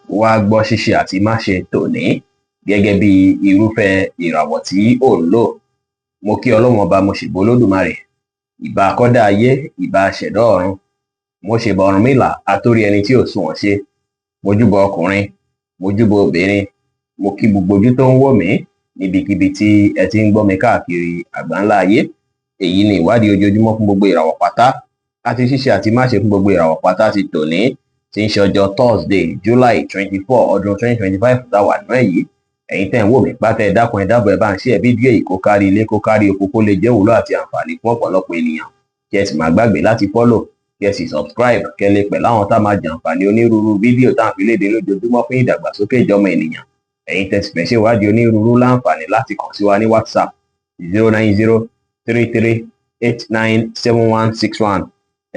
wá gbọ́ ṣíṣe àti máṣe tòní gẹ́gẹ́ bí irúfẹ́ ìràwọ̀ tí ò ń lò. Mo kí Ọlọ́run ọba, mo ṣèbà Olódùmarè, ìbà akọ́dá ayé, ìbà aṣẹ̀dá ọ̀run, mo ṣèbà Ọ̀rúnmìlà atórí ẹni tí ò sunwọ̀n ṣe, mo júbà ọkùnrin, mo júbà obìnrin, mo kí gbogbo ojú tó ń wò mí níbikíbi tí ẹ ti ń gbọ́ mi káàkiri àgbáńlá ayé. Èyí ni ìwádìí ojoojúmọ́ fún gbogbo ìràwọ̀ pátá àti ṣíṣe àti máṣe fún gbogbo ìràwọ̀ pátá ti tòní, tí ń ṣe ọjọ́ Thursday, July 24 ọdún 2025 táwà nínú èyí. Ẹ̀yin tẹ́ ń wò mí pátá, ẹ dákun ẹ dábọ̀ ẹ bá ń share fídíò yìí kó kárí ilé kó kárí oko, kó lè jẹ́ ìwúlò àti àǹfààní fún ọ̀pọ̀lọpọ̀ ènìyàn. Kí ẹ sì má gbàgbé láti follow, kí ẹ sì subscribe, kẹ́ lè pẹ̀lú àwọn tá máa jàǹfààní onírúurú fídíò tá à ń fi léde lójoojúmọ́ fún ìdàgbàsókè ìjọmọ ènìyàn. Ẹ̀yin tẹ́ sì fẹ́ ṣe ìwádìí onírúurú láǹfààní láti kàn sí wa ní WhatsApp 09033897161.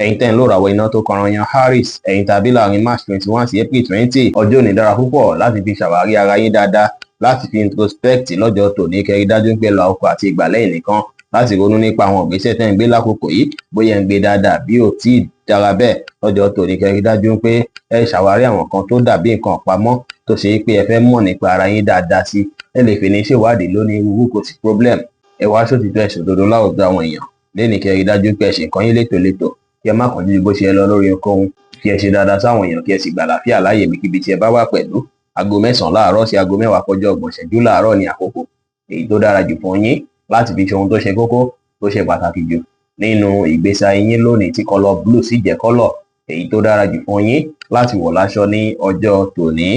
Ẹ̀yin tẹ́ ń lò ràwọ̀ iná tó kọranyan Aries, ẹ̀yin tàbí láàrin March 21 sí April 20. Ọjọ́ òní dára púpọ̀ láti fi ṣàwárí ara yín dáadáa, láti fi introspect lọ́jọ́ tòní, kẹ́rí dájú pé lọ ọkọ̀ àti ìgbàlẹ́yìn nìkan, láti ronú nípa àwọn ìgbésẹ̀ tẹ́ ń gbé lákòókò yìí, bóyá ń gbé dáadáa bí ò tí ì dára bẹ́ẹ̀. Lọ́jọ́ tòní kẹ́rí dájú pé ẹ ṣàwárí àwọn kan tó dàbí nǹkan pamọ́ tó ṣe pé ẹ fẹ́ mọ̀ nípa ara yín dáadáa sí. Ẹ lè fi ní ṣèwádìí lónìí irú kò sí problem. Ẹ wá sótìtọ́ ẹ̀sùn òdodo láwùjọ àwọn èèyàn. Lẹ́ni kẹ́rí dájú pé ẹ ṣe nǹkan yín létòlétò, kí ẹ má kánjú ju bó ṣe lọ lórí ohunkóhun, kí ẹ ṣe dáadáa sáwọn èèyàn, kí ẹ sì gbà àlàáfíà láàyè ibikíbi tí ẹ bá wà pẹ̀lú. Aago 9 láàárọ̀ sí aago 10 kọjá 30 ìṣẹ́jú láàárọ̀ ní àkókò èyí tó dára jù fún yín láti fi ṣe ohun tó ṣe kókó tó ṣe pàtàkì jù nínú ìgbésí ayé yín lónìí, tí kọ́lọ̀ blue sì jẹ́ kọ́lọ̀ èyí tó dára jù fún yín láti wọ̀ láṣọ ní ọjọ́ tòní.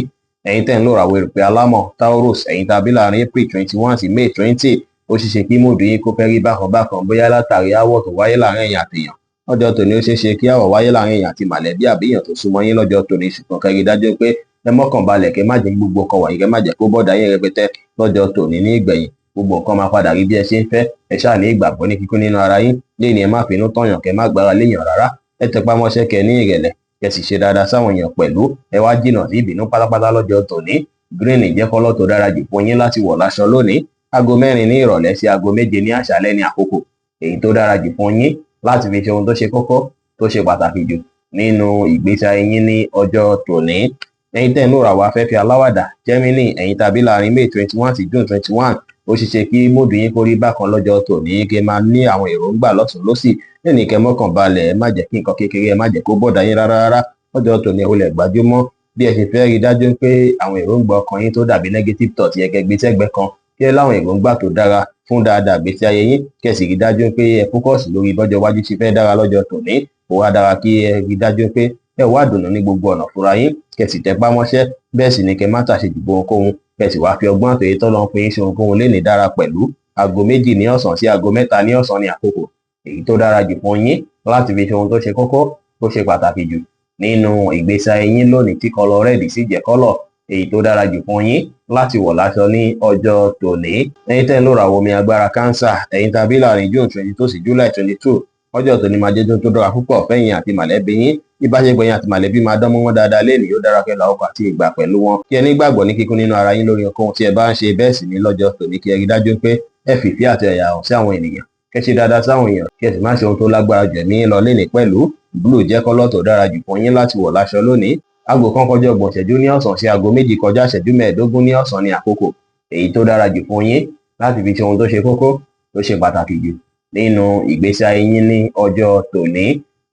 Ẹ̀yin tẹ́ ń lò ràwọ̀ erùpẹ̀ alámọ̀ Taurus, ẹ̀yin tàbí láàrin April 21 sí May 20, ó ṣeéṣe kí mòdù yín kó fẹ́ rí bákan bákan, bóyá látàrí aáwọ̀ tó wáyé láàrin ẹ̀yin àtèèyàn. Lọ́jọ́ tòní ó ṣeéṣe kí aáwọ̀ wáyé láàrin èèyàn àti mọ̀lẹ́bí àbí èèyàn tó súnmọ́ yín lọ́jọ́ tòní, ṣùgbọ́n kẹ́rí dájú pé ẹ mọ́kàn balẹ̀, kẹ́ má jẹ́ gbogbo nǹkan wọ̀nyí, kẹ́ má jẹ́ kó bọ́dà yín rẹpẹtẹ lọ́jọ́ tòní. Ní ìgbẹ̀yìn gbogbo nǹkan máa padà rí bí ẹ ṣe ń fẹ́. Ẹ ṣáà ní ìgbàgbọ́ ní kíkún nínú ara yín, léèní ẹ má finú tọ̀yàn, kẹ́ má gbára léèyàn rárá. Ẹ tẹpá mọ́ṣẹ́, kẹ́ ní ìrẹ̀lẹ̀, kẹ́ sì ṣe dáadáa sáwọn èèyàn pẹ̀lú. Ẹ wá jìnnà sí ìbínú pátápátá lọ́jọ́ tòní. Green jẹ́ kọ́lọ̀ tó dára jù fún yín láti wọ̀ láṣọ lónìí. Aago 4 ní ìrọ̀lẹ́ sí aago 7 ní àṣálẹ́ ní àkókò èyí tó dára jù fún yín láti fi ṣe ohun tó ṣe kókó tó ṣe pàtàkì jù nínú ìgbésí ayé yín ní ọjọ́ tòní. Ẹ̀yin tẹ́ ń lò ràwọ̀ afẹ́fẹ́ aláwàdà Gemini, ẹ̀yin tàbí láàrin May 21 sí June 21, ó ṣeéṣe kí mòdù yín kó rí bákan lọ́jọ́ tòní, kí ẹ máa ní àwọn èròǹgbà lọ́tùn lósì. Lẹ́ni kẹ́ mọ́kàn balẹ̀, ẹ má jẹ́ kí nǹkan kékeré, ẹ má jẹ́ kó bọ́dà yín rárá. Lọ́jọ́ tòní ó lè gbájúmọ́ bí ẹ ṣe fẹ́ rí dájú pé àwọn èròǹgbà ọkàn yín tó dàbí negative thought yẹ kẹ́ gbé sẹ́gbẹ́ kan, kí ẹ láwọn èròǹgbà tó dára fún dáadáa ìgbésí ayé yín, kí ẹ sì rí dájú pé ẹ fókọ̀sì lórí bọ́jọ́ iwájú ṣe fẹ́ dára lọ́jọ́ tòní. Ó wá dára kí ẹ rí dájú pé ẹ wá dùnnú ní gbogbo ọ̀nà fúnra yín, kẹ́ sì tẹpá mọ́ṣẹ́, bẹ́ẹ̀ sì ni kẹ́ má tàṣejù bo ohunkóhun, kẹ́ sì wá fi ọgbọ́n àtòyé tọ́lọ́run fún yín ṣe ohunkóhun lénìí dára pẹ̀lú. Aago 2 ní ọ̀sán sí aago 3 ní ọ̀sán ní àkókò èyí tó dára jù fún yín láti fi ṣe ohun tó ṣe kókó tó ṣe pàtàkì jù nínú ìgbésí ayé yín lónìí, tí kọ́lọ̀ red sì jẹ́ kọ́lọ̀ èyí tó dára jù fún yín láti wọ̀ láṣọ ní ọjọ́ tòní. Ẹ̀yin tẹ́ ń lò ràwọ̀ omi agbára Cancer, ẹ̀yin tàbí láàrin June 22 sí July 22, ọjọ́ tòní máa jẹ́ tó dára púpọ̀ fẹ́yìn àti mọ̀lẹ́bí yín. Ìbáṣepọ̀ yín àti mọ̀lẹ́bí máa dán mọ́ wọn dáadáa lénìí, ó dára kẹ́ la ọkọ̀ àti ìgbà pẹ̀lú wọn. Kí ẹ ní ìgbàgbọ́ ní kíkún nínú ara yín lórí ohunkóhun tí ẹ bá ń ṣe, bẹ́ẹ̀ sì ní lọ́jọ́ tòní kí ẹ rí dájú pé ẹ fìfẹ́ àti ẹ̀yà hàn sí àwọn ènìyàn, kẹ́ ṣe dáadáa sáwọn èèyàn, kí ẹ sì má ṣe ohun tó lágbára jù ẹ̀mí lọ lénìí pẹ̀lú. Blue jẹ́ kọ́lọ̀ tó dára jù fún yín láti wọ̀ láṣọ lónìí. Aago 1 kọjá 30 ìṣẹ́jú ní ọ̀sán sí aago 2 kọjá ìṣẹ́jú 15 ní ọ̀sán ní àkókò èyí tó dára jù fún yín láti fi ṣe ohun tó ṣe kókó tó ṣe pàtàkì jù nínú ìgbésí ayé yín ní ọjọ́ tòní.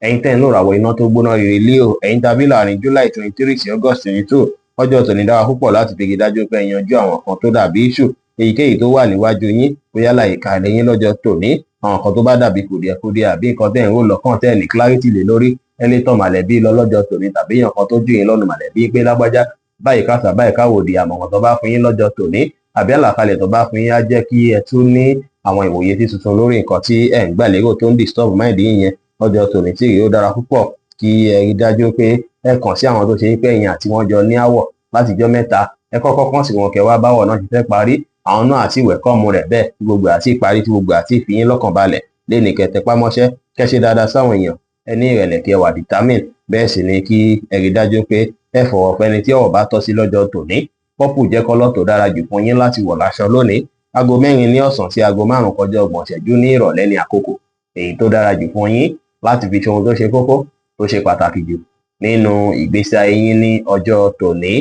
Ẹ̀yin tẹ́ ń lò ràwọ̀ iná tó gbóná rere Leo, ẹ̀yin tàbí láàrin July 23 sí August 22, ọjọ́ tòní dára púpọ̀ láti fi dájú pé ẹ yanjú àwọn kan tó dàbí issue èyíkéyìí tó wà níwájú yín, bóyá láyìíká ilé yín lọ́jọ́ tòní. Àwọn kan tó bá dàbí kùdìẹ̀kudiẹ àbí nǹkan tẹ́ ń rò lọ́kàn tẹ́ ní clarity lé lórí, ẹ lè tọ̀ mọ̀lẹ́bí lọ lọ́jọ́ tòní, tàbí èèyàn kan tó jù yín lọ́nu mọ̀lẹ́bí pé lágbájá báyìí kásà báyìí káwòdì, àmọ̀ràn tó bá fún yín lọ́jọ́ tòní àbí àlàkalẹ̀ tó bá fún yín á jẹ́ kí ẹ tún ní àwọn ìwòye tí tuntun lórí nǹkan tí ẹ ń gbà lérò tó ń disturb mind yín yẹn lọ́jọ́ tòní, tí rí ó dára púpọ̀ kí ẹ rí dájú pé ẹ kàn sí àwọn tó ṣe pé ẹ̀yin àti wọn jọ ní àwọ̀ látijọ́ mẹ́ta. Ẹ kọ́kọ́ kàn sí wọn kẹ́ wá báwọ̀ náà ti fẹ́ parí, àwọn náà àti wẹ̀kọ́mù rẹ̀ bẹ́ẹ̀ tí gbogbo àti ìparí tí gbogbo àti ìfi yín lọ́kàn balẹ̀. Lénìí kẹ́ tẹpá mọ́ṣẹ́, kẹ́ ṣe dáadáa sáwọn èèyàn, ẹ ní ìrẹ̀lẹ̀, kí ẹ wà determine, bẹ́ẹ̀ sì ni kí ẹ rí dájú pé ẹ fọwọ́ pẹ́ni tí ọ̀wọ̀ bá tọ́ sí lọ́jọ́ tòní. Purple jẹ́ kọ́lọ̀ tó dára jù fún yín láti wọ̀ láṣọ lónìí. Aago 4 ní ọ̀sán sí aago 5 kọjá 30 ìṣẹ́jú ní ìrọ̀lẹ́ ní àkókò èyí tó dára jù fún yín láti fi ṣe ohun tó ṣe kókó tó ṣe pàtàkì jù nínú ìgbésí ayé yín ní ọjọ́ tòní.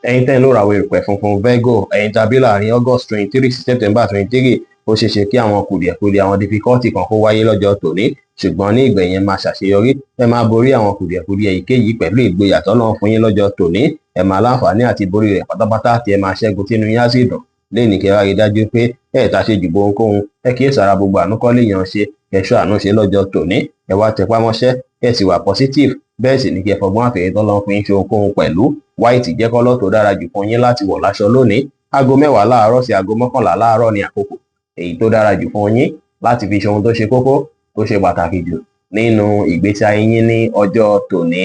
ẹ̀yin tẹ́ ń lò ràwọ̀ erùpẹ̀ funfun Virgo, ẹ̀yin tàbí láàrin August 23 sí September 23, ó ṣeé ṣe kí àwọn kùdìẹ̀kudiẹ àwọn difficulty kan kó wáyé lọ́jọ́ tòní, ṣùgbọ́n ní ìgbẹ̀yìn ẹ máa ṣàṣeyọrí, ẹ máa borí àwọn kùdìẹ̀kudiẹ èyíkéyìí pẹ̀lú ìgboyà t'Ọlọ́run fún yín lọ́jọ́ tòní, ẹ máa láǹfààní àti borí rẹ̀ pátápátá tí ẹ máa ṣẹ́gun tínú yín á sì dùn. Lénìí kẹ́ wá rí dájú pé ẹ ta ṣe jù ohunkóhun, ẹ kíyèsára gbogbo àánú kọ́ léèyàn ṣe, ẹ ṣọ́ àánú ṣe lọ́jọ́ tòní, ẹ wá tẹpá mọ́ṣẹ́, ẹ sì wà positive, bẹ́ẹ̀ sì ni kí ẹ fọgbọ́n àfẹ̀yẹ t'Ọlọ́run fún yín ṣe ohunkóhun pẹ̀lú. White jẹ́ kọ́lọ̀ tó dára jù fún yín láti wọ̀ láṣọ lónìí. Aago 10 láàárọ̀ sí aago 11 láàárọ̀ ni àkókò èyí tó dára jù fún yín láti fi ṣe ohun tó ṣe kókó tó ṣe pàtàkì jù nínú ìgbésí ayé yín ní ọjọ́ tòní.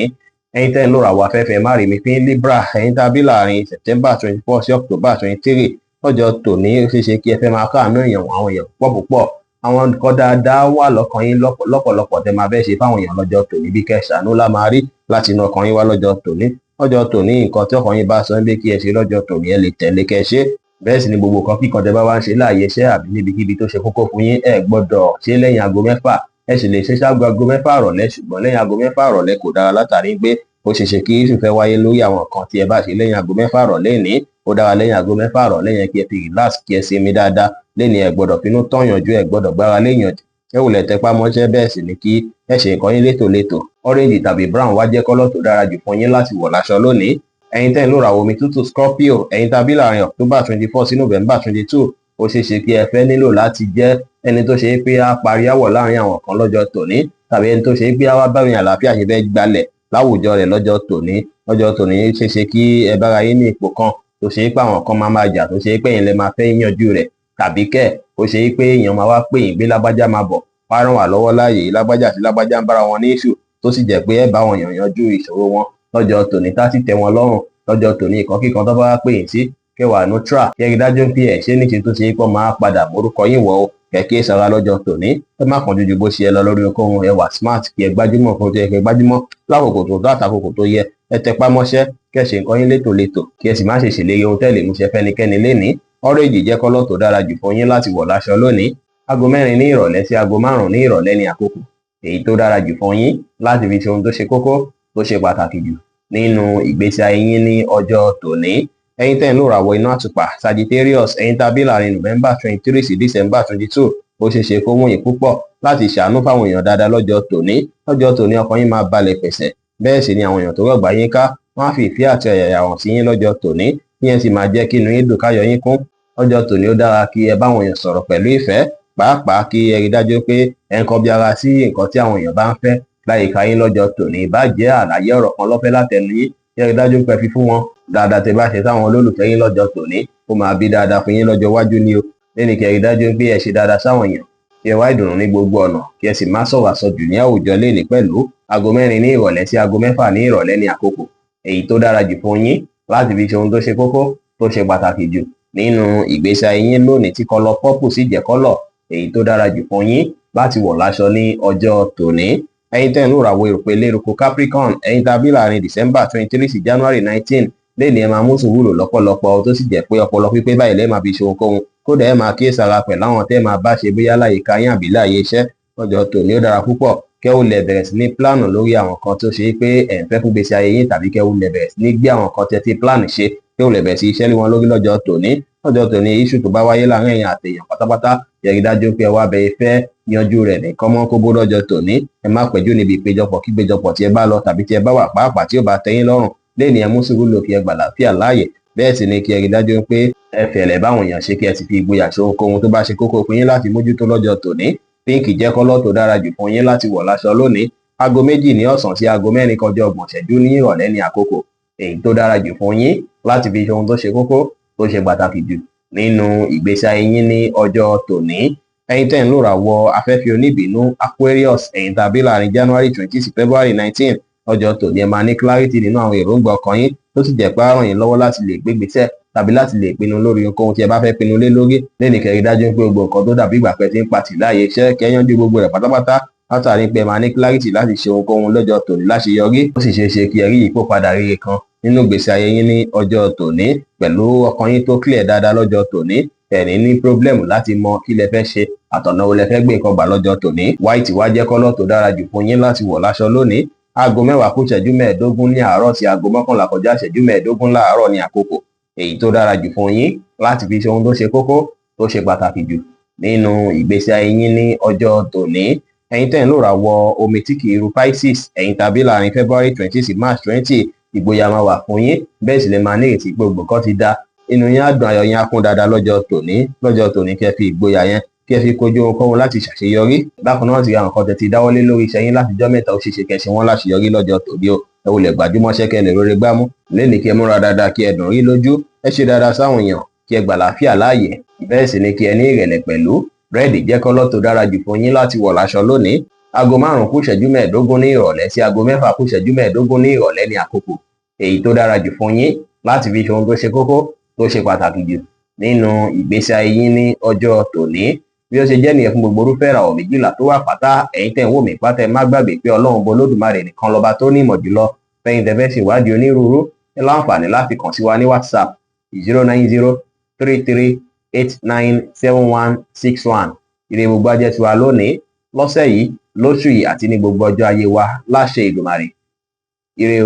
Ẹ̀yin tẹ́ ń lò ràwọ̀ afẹ́fẹ́ márìmí pín Libra, ẹ̀yin tàbí láàrin September 24 sí October 23, lọ́jọ́ tòní ó ṣeé ṣe kí ẹ fẹ́ máa káàánú àwọn èèyàn púpọ̀. Àwọn nǹkan dáadáa wà lọ́kàn yín lọ́pọ̀lọpọ̀ tẹ́ máa fẹ́ ṣe fáwọn èèyàn lọ́jọ́ tòní, bí kẹ́ ṣàánú lá máa rí láti inú ọkàn yín wá lọ́jọ́ tòní. Lọ́jọ́ tòní nǹkan tí ọkàn yín bá sọ pé kí ẹ ṣe lọ́jọ́ tòní ẹ lè tẹ̀lé kẹ́ ṣe. Bẹ́ẹ̀ sì ni gbogbo nǹkan kíkan tẹ́ bá wá ń ṣe láàyè iṣẹ́ àbí níbikíbi tó ṣe kókó fún yín, ẹ gbọ́dọ̀ ṣe lẹ́yìn aago 6. Ẹ sì lè ṣe ṣáájú aago 6 ìrọ̀lẹ́, ṣùgbọ́n lẹ́yìn aago 6 ìrọ̀lẹ́ kò dára látàrí pé ó ṣeé ṣe kí issue fẹ́ wáyé lórí àwọn nǹkan tí ẹ bá ṣe lẹ́yìn aago 6 ìrọ̀lẹ́ ní. Ó dára lẹ́yìn aago 6 ìrọ̀lẹ́ yẹn kí ẹ fi relax, kí ẹ sinmi dáadáa. Lénìí ẹ gbọ́dọ̀ finú tọ́yànjú, ẹ gbọ́dọ̀ gbára léyànjú, ẹ wulẹ̀ tẹpá mọ́ṣẹ́, bẹ́ẹ̀ sì ni kí ẹ ṣe nǹkan yín létòlétò. Orange tàbí brown wá jẹ́ kọ́lọ̀ tó dára jù fún yín láti wọ̀ láṣọ lónìí. Ẹ̀yin tẹ́ ń lò ràwọ̀ omi tútù Scorpio, ẹ̀yin tàbí láàrin October 24 sí November 22, ó ṣeé ṣe kí ẹ fẹ́ nílò láti jẹ́ ẹni tó ṣe pé á parí áwọ̀ láàrin àwọn kan lọ́jọ́ tòní, tàbí ẹni tó ṣe pé á wá bá ìrìn àlàáfíà ṣe fẹ́ gbalẹ̀ láwùjọ rẹ̀ lọ́jọ́ tòní. Lọ́jọ́ tòní ṣeé ṣe kí ẹ bára yín ní ipò kan tó ṣe pé àwọn kan máa jà, tó ṣe pé ẹ̀yin lẹ máa fẹ́ yanjú rẹ̀, tàbí kẹ́ ó ṣe pé èèyàn máa wá pè yín gbé lágbájá máa bọ̀ wá ràn wá lọ́wọ́ láàyè, lágbájá àti lágbájá ń bára wọn ní issue, tó sì jẹ́ pé ẹ bá wọn yanjú ìṣòro wọn lọ́jọ́ tòní tá sì tẹ́ wọn lọ́rùn. Lọ́jọ́ tòní nǹkan kíkan tó bá wá pè yín sí kẹwàá neutral, kí ẹ rí dájú pé ẹ ṣe níṣe tó ṣe pé máa padà morúkọ yín wọ̀ ó, kẹ̀kẹ́ sára lọ́jọ́ tòní. Ẹ má kánjú ju bó ṣe lọ lórí ohunkóhun, ẹ wà smart, kí ẹ gbájúmọ̀ fún tó yẹ kẹ́ gbájúmọ̀ lákòókò tó tó àtàkòkò tó yẹ. Ẹ tẹpá mọ́ṣẹ́, kẹ́ ṣe nǹkan yín létòlétò, kí ẹ sì má ṣe ṣèlérí ohun tẹ́lẹ̀ múṣẹ fẹ́nikẹ́ni lénìí. Orange jẹ́ kọ́lọ̀ tó dára jù fún yín láti wọ̀ láṣọ lónìí. Aago 4 ní ìrọ̀lẹ́ sí aago 5 ní ìrọ̀lẹ́ ni àkókò èyí tó dára jù fún yín láti fi ṣe ohun tó ṣe kókó tó ṣe pàtàkì jù nínú ìgbésí ayé yín ní ọjọ́ tòní. Ẹ̀yin tẹ́ ń lò ràwọ̀ iná àtùpà Sagittarius, ẹ̀yin tàbí láàrin November 23 sí December 22, ó ṣeé ṣe kó wù yín púpọ̀ láti ṣàánú fáwọn èèyàn dáadáa lọ́jọ́ tòní. Lọ́jọ́ tòní ọkàn yín máa balẹ̀ pẹ̀sẹ̀, bẹ́ẹ̀ sì ni àwọn èèyàn tó rọ̀gbà yín ká wọ́n á fi ìfẹ́ àti ọ̀yàyà hàn sí yín lọ́jọ́ tòní, ìyẹn sì máa jẹ́ kí inú yín dùn káyọ̀ yín kún. Lọ́jọ́ tòní ó dára kí ẹ báwọn èèyàn sọ̀rọ̀ pẹ̀lú ìfẹ́, pàápàá kí ẹ rí dájú pé ẹ ń kọbi ara sí nǹkan tí àwọn èèyàn bá ń fẹ́ láyìíká yín lọ́jọ́ tòní. Bá jẹ́ àlàyé ọ̀rọ̀ kan lọ́fẹ́ látẹnu yín, kí ẹ rí dájú pé fi fún wọn dáadáa tẹ́ bá ṣe sáwọn olólùfẹ́ yín lọ́jọ́ tòní, ó máa bí dáadáa fún yín lọ́jọ́ iwájú ni o. Lẹ́ni kí ẹ rí dájú pé ẹ ṣe dáadáa sáwọn èèyàn, kí ẹ wá ìdùnnú ní gbogbo ọ̀nà, kí ẹ sì má sọ̀rọ̀ àsọjù ní àwùjọ lénìí pẹ̀lú. Aago 4 ní ìrọ̀lẹ́ sí aago 6 ní ìrọ̀lẹ́ ni àkókò èyí tó dára jù fún yín láti fi ṣe ohun tó ṣe kókó tó ṣe pàtàkì jù nínú ìgbésí ayé yín lónìí, tí kọ́lọ̀ purple sì jẹ́ kọ́lọ̀ èyí tó dára jù fún yín láti wọ̀ láṣọ ní ọjọ́ tòní. Ẹ̀yin tẹ́ ń lò ràwọ̀ erùpẹ̀ eléruku Capricorn, ẹ̀yin tàbí láàrin December 23 sí January 19, lénìí ẹ máa mú sùúrù lọ́pọ̀lọpọ̀, tó sì jẹ́ pé ọpọlọ pípé báyìí lẹ́ẹ̀ máa fi ṣe ohunkóhun. Kódà ẹ máa kíyèsára pẹ̀lú àwọn tẹ́ máa bá ṣe bóyá láyìíká yín àbí láàyè iṣẹ́. Lọ́jọ́ tòní ó dára púpọ̀ kẹ́ ò lè bẹ̀rẹ̀ sí ní plánù lórí àwọn kan tó ṣe pé ẹ̀ ń fẹ́ fún gbèsè ayé yín, tàbí kẹ́ ò lè bẹ̀rẹ̀ sí ní gbé àwọn kan tẹ́ ti plánù ṣe, kẹ́ ò lè bẹ̀rẹ̀ sí iṣẹ́ lé wọn lórí lọ́jọ́ tòní. Lọ́jọ́ tòní issue tó bá wáyé láàrin ẹ̀yin àtèèyàn pátápátá, ẹ rí dájú pé ẹ wá bẹ fẹ́ yanjú rẹ̀ nìkan mọ́ kóbó lọ́jọ́ tòní. Ẹ má pẹ̀jú níbi ìpéjọpọ̀ kí ìpéjọpọ̀ tí ẹ bá lọ tàbí tí ẹ bá wà pàápàá tí ó bá tẹ́yín lọ́rùn. Lénìí ẹ mú sùúrù lò kí ẹ gbà láfíà láàyè, bẹ́ẹ̀ sì ni kí ẹ rí dájú pé ẹ fẹ̀lẹ̀ báwọn èèyàn ṣe, kí ẹ sì fi ìgboyà ṣe ohunkóhun tó bá ṣe kókó fún yín láti mójútó lọ́jọ́ tòní. Pink jẹ́ kọ́lọ̀ tó dára jù fún yín láti wọ̀ láṣọ lónìí. Aago 2 ní ọ̀sán sí aago 4 kọjá 30 ìṣẹ́jú ní ìrọ̀lẹ́ ni àkókò èyí tó dára jù fún yín láti fi ṣe ohun tó ṣe kókó tó ṣe pàtàkì jù nínú ìgbésí ayé yín ní ọjọ́ tòní. Ẹ̀yin tẹ́ ń lò ràwọ̀ afẹ́fẹ́ oníbínú Aquarius, ẹ̀yin tàbí láàrin January 20 sí February 19, ọjọ́ tòní ẹ máa ní clarity nínú àwọn èròǹgbà ọkàn yín, tó sì jẹ́ pé á ràn yín lọ́wọ́ láti lè gbégbésẹ̀ tàbí láti lè pinnu lórí ohunkóhun tí ẹ bá fẹ́ pinnu lé lórí. Lẹ́ni kẹ́ rí dájú pé gbogbo nǹkan tó dàbí ìgbà pẹ́ tí ń patì láàyè iṣẹ́, kẹ́ yanjú gbogbo rẹ̀ pátápátá látàrí pé ẹ máa ní clarity láti ṣe ohunkóhun lọ́jọ́ tòní láṣeyọrí. Ó sì ṣeé ṣe kí ẹ rí ìyípadà rere kan nínú ìgbésí ayé yín ní ọjọ́ tòní pẹ̀lú ọkàn yín tó clear dáadáa lọ́jọ́ tòní. Ẹ̀ní ní problem láti mọ kí lẹ fẹ́ ṣe àtọ̀nà wo lẹ fẹ́ gbé nǹkan gbà lọ́jọ́ tòní. White wá jẹ́ kọ́lọ̀ tó dára jù fún yín láti wọ̀ láṣọ lónìí. aago 10 kù ìṣẹ́jú 15 ní àárọ̀ sí aago 11 kọjá ìṣẹ́jú 15 láàárọ̀ ní àkókò èyí tó dára jù fún yín láti fi ṣe ohun tó ṣe kókó tó ṣe pàtàkì jù nínú ìgbésí ayé yín ní ọjọ́ tòní. Ẹ̀yin tẹ́ ń lò ràwọ̀ omi tí kì í ru Pisces, ẹ̀yin tàbí láàrin February 20 sí March 20, ìgboyà máa wà fún yín, bẹ́ẹ̀ sì lè máa ní ìrètí gbogbo kan ti dá. Inú yín á dùn, ayọ̀ yín á kún dáadáa lọ́jọ́ tòní kẹ́ fi ìgboyà yẹn kí ẹ fi kojú ohunkóhun láti ṣàṣeyọrí. Bákan náà ti ra nǹkan tẹ́ ti dáwọ́lé lórí iṣẹ́ yín látijọ́ mẹ́ta, ó ṣeéṣe kẹ́ ṣe wọ́n láṣeyọrí lọ́jọ́ tòní o. Ẹ wulẹ̀ gbajúmọ̀ṣẹ́ kẹ́ lè rere gbámú lẹ́nìí kí ẹ múra dáadáa kí ẹ dùn rí lójú, ẹ ṣe dáadáa sáwọn èèyàn kí ẹ gbà láfíà láàyè, bẹ́ẹ̀ sì ni kí ẹ ní ìrẹ̀lẹ̀ pẹ̀lú. Rẹ́ẹ̀dì jẹ́ kọ́lọ́ tó dára jù fún yín láti wọ̀ láṣọ lónìí. Aago 5 kù ìṣẹ́jú 15 ní ìrọ̀lẹ́ sí aago 6 kù ìṣẹ́jú 15 ní ìrọ̀lẹ́ ní àkókò èyí tó dára jù fún yín láti fi ṣe ohun tó ṣe kókó tó ṣe pàtàkì jù nínú ìgbésí ayé yín ní ọjọ́ tòní. Bí ó ṣe jẹ́ nìyẹn fún gbogbo irúfẹ́ ìràwọ̀ méjìlá tó wà pátá. Ẹ̀yin tẹ́ ń wò mí pátá, ẹ má gbàgbé pé Ọlọ́run Olódùmarè nìkan lọ́ba tó ní ìmọ̀ jùlọ. Fẹ́yìn tẹ́ fẹ́ ṣèwádìí onírúurú, ẹ láǹfààní láti kàn sí wa ní WhatsApp 09033897161. Ire gbogbo á jẹ́ tiwa lónìí, lọ́sẹ̀ yìí, lóṣù yìí àti ní gbogbo ọjọ́ ayé wa láṣẹ Èdùmàrè. Ire o.